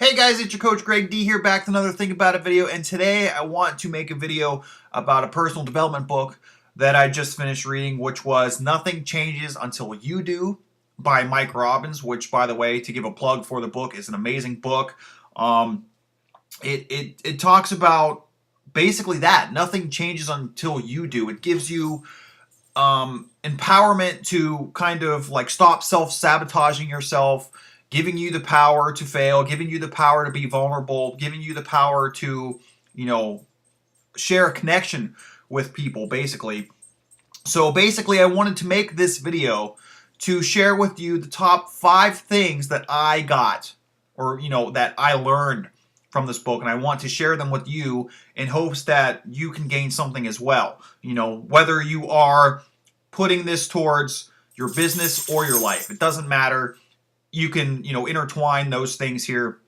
Hey guys, it's your coach Greg D here, back with another Think About It video, and today I want to make a video about a personal development book that I just finished reading, which was Nothing Changes Until You Do by Mike Robbins, which, by the way, to give a plug for the book, is an amazing book. It talks about basically that. Nothing changes until you do. It gives you empowerment to kind of like stop self-sabotaging yourself, giving you the power to fail, giving you the power to be vulnerable, giving you the power to, share a connection with people, basically. So basically, I wanted to make this video to share with you the top 5 things that I got, or, that I learned from this book, and I want to share them with you in hopes that you can gain something as well. Whether you are putting this towards your business or your life, it doesn't matter. You can, intertwine those things here.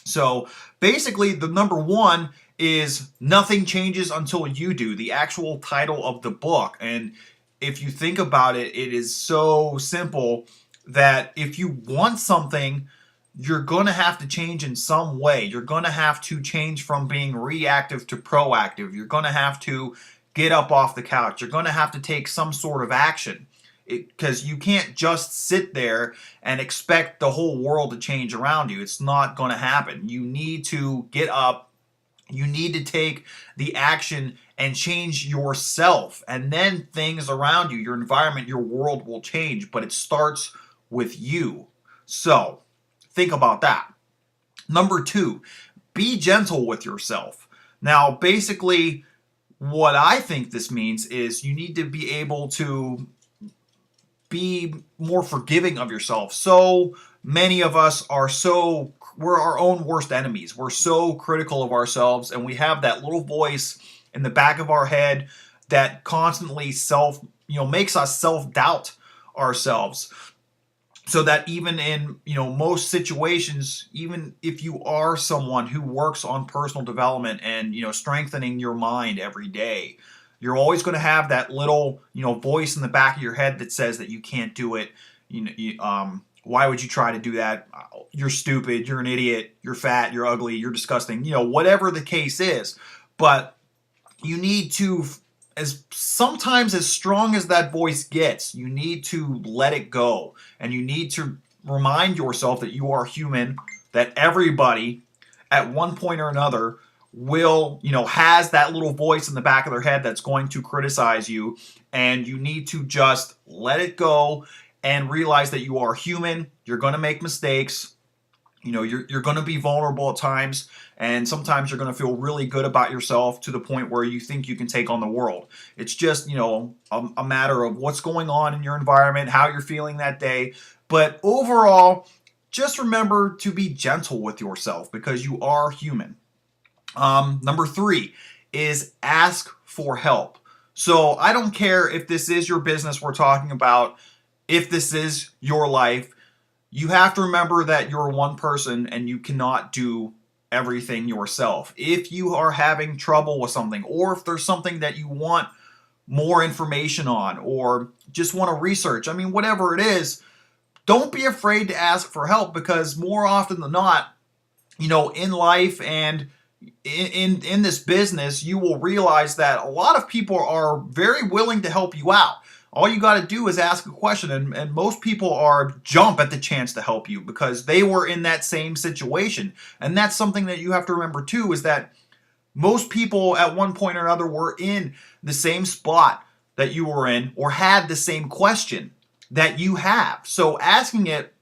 So basically, the number 1 is Nothing Changes Until You Do, the actual title of the book. And if you think about it, it is so simple that if you want something, you're going to have to change in some way. You're going to have to change from being reactive to proactive. You're going to have to get up off the couch. You're going to have to take some sort of action. Because you can't just sit there and expect the whole world to change around you. It's not going to happen. You need to get up. You need to take the action and change yourself. And then things around you, your environment, your world will change. But it starts with you. So think about that. Number 2, be gentle with yourself. Now, basically, what I think this means is you need to be able to be more forgiving of yourself. So many of us we're our own worst enemies. We're so critical of ourselves, and we have that little voice in the back of our head that constantly makes us self-doubt ourselves. So that even in, most situations, even if you are someone who works on personal development and, strengthening your mind every day, you're always going to have that little, voice in the back of your head that says that you can't do it. Why would you try to do that? You're stupid. You're an idiot. You're fat. You're ugly. You're disgusting. Whatever the case is. But you need to, sometimes as strong as that voice gets, you need to let it go. And you need to remind yourself that you are human, that everybody at one point or another has that little voice in the back of their head that's going to criticize you, and you need to just let it go and realize that you are human. You're going to make mistakes. You're going to be vulnerable at times, and sometimes you're going to feel really good about yourself to the point where you think you can take on the world. It's just, a matter of what's going on in your environment, how you're feeling that day. But overall, just remember to be gentle with yourself because you are human. Number 3 is ask for help. So I don't care if this is your business we're talking about, if this is your life, you have to remember that you're one person and you cannot do everything yourself. If you are having trouble with something, or if there's something that you want more information on, or just want to research, whatever it is, don't be afraid to ask for help, because more often than not, in life and in this business, you will realize that a lot of people are very willing to help you out. All you got to do is ask a question, and most people jump at the chance to help you because they were in that same situation. And that's something that you have to remember too, is that most people at one point or another were in the same spot that you were in, or had the same question that you have. So asking it,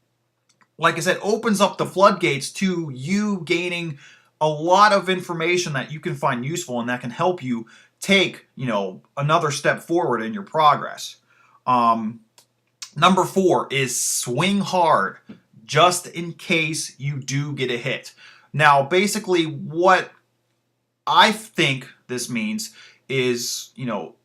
like I said, opens up the floodgates to you gaining a lot of information that you can find useful and that can help you take, another step forward in your progress. Number 4 is swing hard just in case you do get a hit. Now, basically what I think this means is,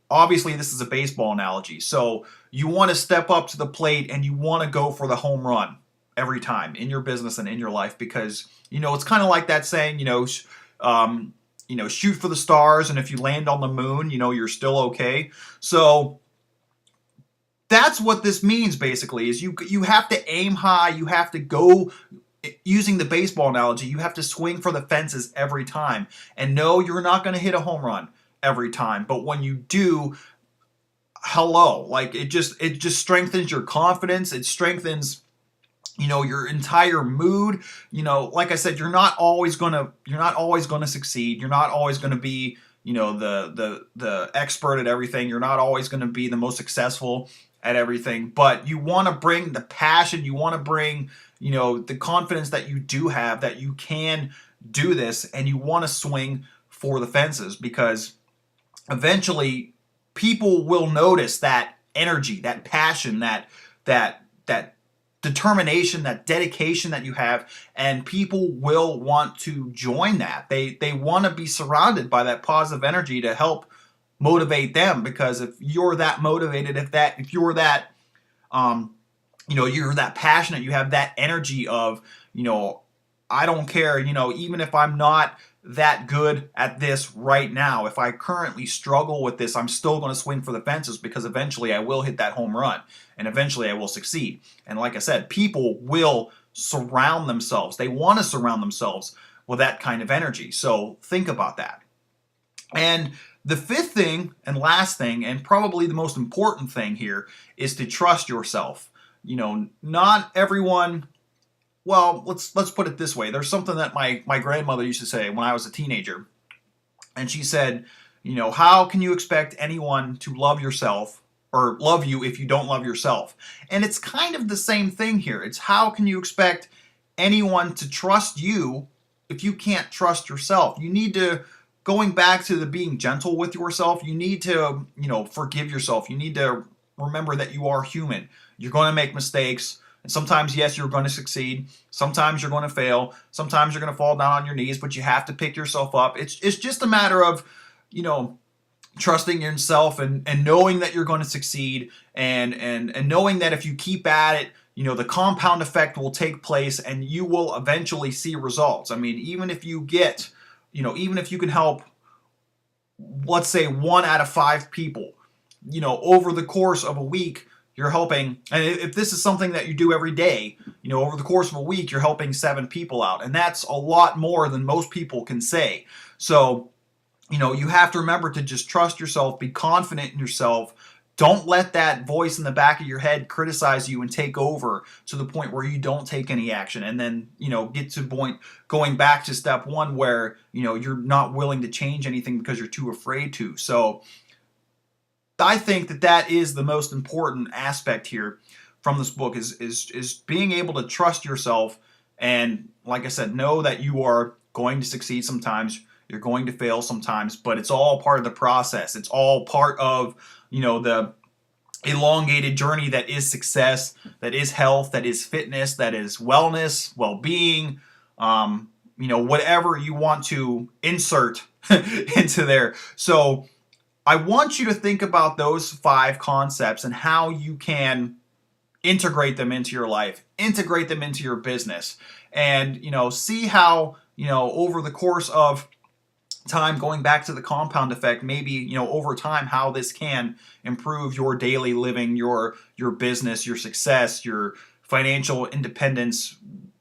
obviously this is a baseball analogy. So you want to step up to the plate and you want to go for the home run every time in your business and in your life, because it's kind of like that saying, shoot for the stars, and if you land on the moon, you're still okay. So that's what this means, basically, is you have to aim high. You have to go using the baseball analogy, you have to swing for the fences every time. And no, you're not going to hit a home run every time. But when you do, hello, like it just strengthens your confidence. It strengthens, you know, your entire mood. You know, like I said, you're not always going to succeed. You're not always going to be, you know, the expert at everything. You're not always going to be the most successful at everything, but you want to bring the passion, you want to bring, you know, the confidence that you do have, that you can do this, and you want to swing for the fences, because eventually people will notice that energy, that passion, that determination, that dedication that you have, and people will want to join that. They want to be surrounded by that positive energy to help motivate them, because if you're that motivated, if you're that you know, you're that passionate, you have that energy of, you know, I don't care, you know, even if I'm not that good at this right now, if I currently struggle with this, I'm still going to swing for the fences, because eventually I will hit that home run and eventually I will succeed. And like I said, people will surround themselves. They want to surround themselves with that kind of energy. So think about that. And the fifth thing and last thing, and probably the most important thing here, is to trust yourself. You know, not everyone, well, let's put it this way. There's something that my grandmother used to say when I was a teenager. And she said, you know, how can you expect anyone to love yourself or love you if you don't love yourself? And it's kind of the same thing here. It's how can you expect anyone to trust you if you can't trust yourself? You need to, going back to the being gentle with yourself, you need to, you know, forgive yourself. You need to remember that you are human. You're going to make mistakes. And sometimes, yes, you're going to succeed. Sometimes you're going to fail. Sometimes you're going to fall down on your knees, but you have to pick yourself up. It's just a matter of, you know, trusting yourself and knowing that you're going to succeed, and knowing that if you keep at it, you know, the compound effect will take place and you will eventually see results. I mean, even if you get, you know, even if you can help, let's say 1 out of 5 people, you know, over the course of a week, you're helping, and if this is something that you do every day, you know, over the course of a week, you're helping 7 people out. And that's a lot more than most people can say. So, you know, you have to remember to just trust yourself, be confident in yourself. Don't let that voice in the back of your head criticize you and take over to the point where you don't take any action. And then, you know, get to point going back to step 1 where, you know, you're not willing to change anything because you're too afraid to. So I think that is the most important aspect here from this book, is being able to trust yourself. And like I said, know that you are going to succeed sometimes, you're going to fail sometimes, but it's all part of the process. It's all part of, you know, the elongated journey that is success, that is health, that is fitness, that is wellness, well-being, you know, whatever you want to insert into there. So I want you to think about those 5 concepts and how you can integrate them into your life, integrate them into your business, and, you know, see how, you know, over the course of time, going back to the compound effect, maybe, you know, over time, how this can improve your daily living, your business, your success, your financial independence,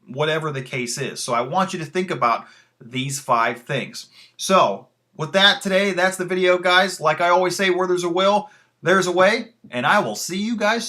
whatever the case is. So I want you to think about these 5 things. So with that today, that's the video, guys. Like I always say, where there's a will, there's a way, and I will see you guys soon.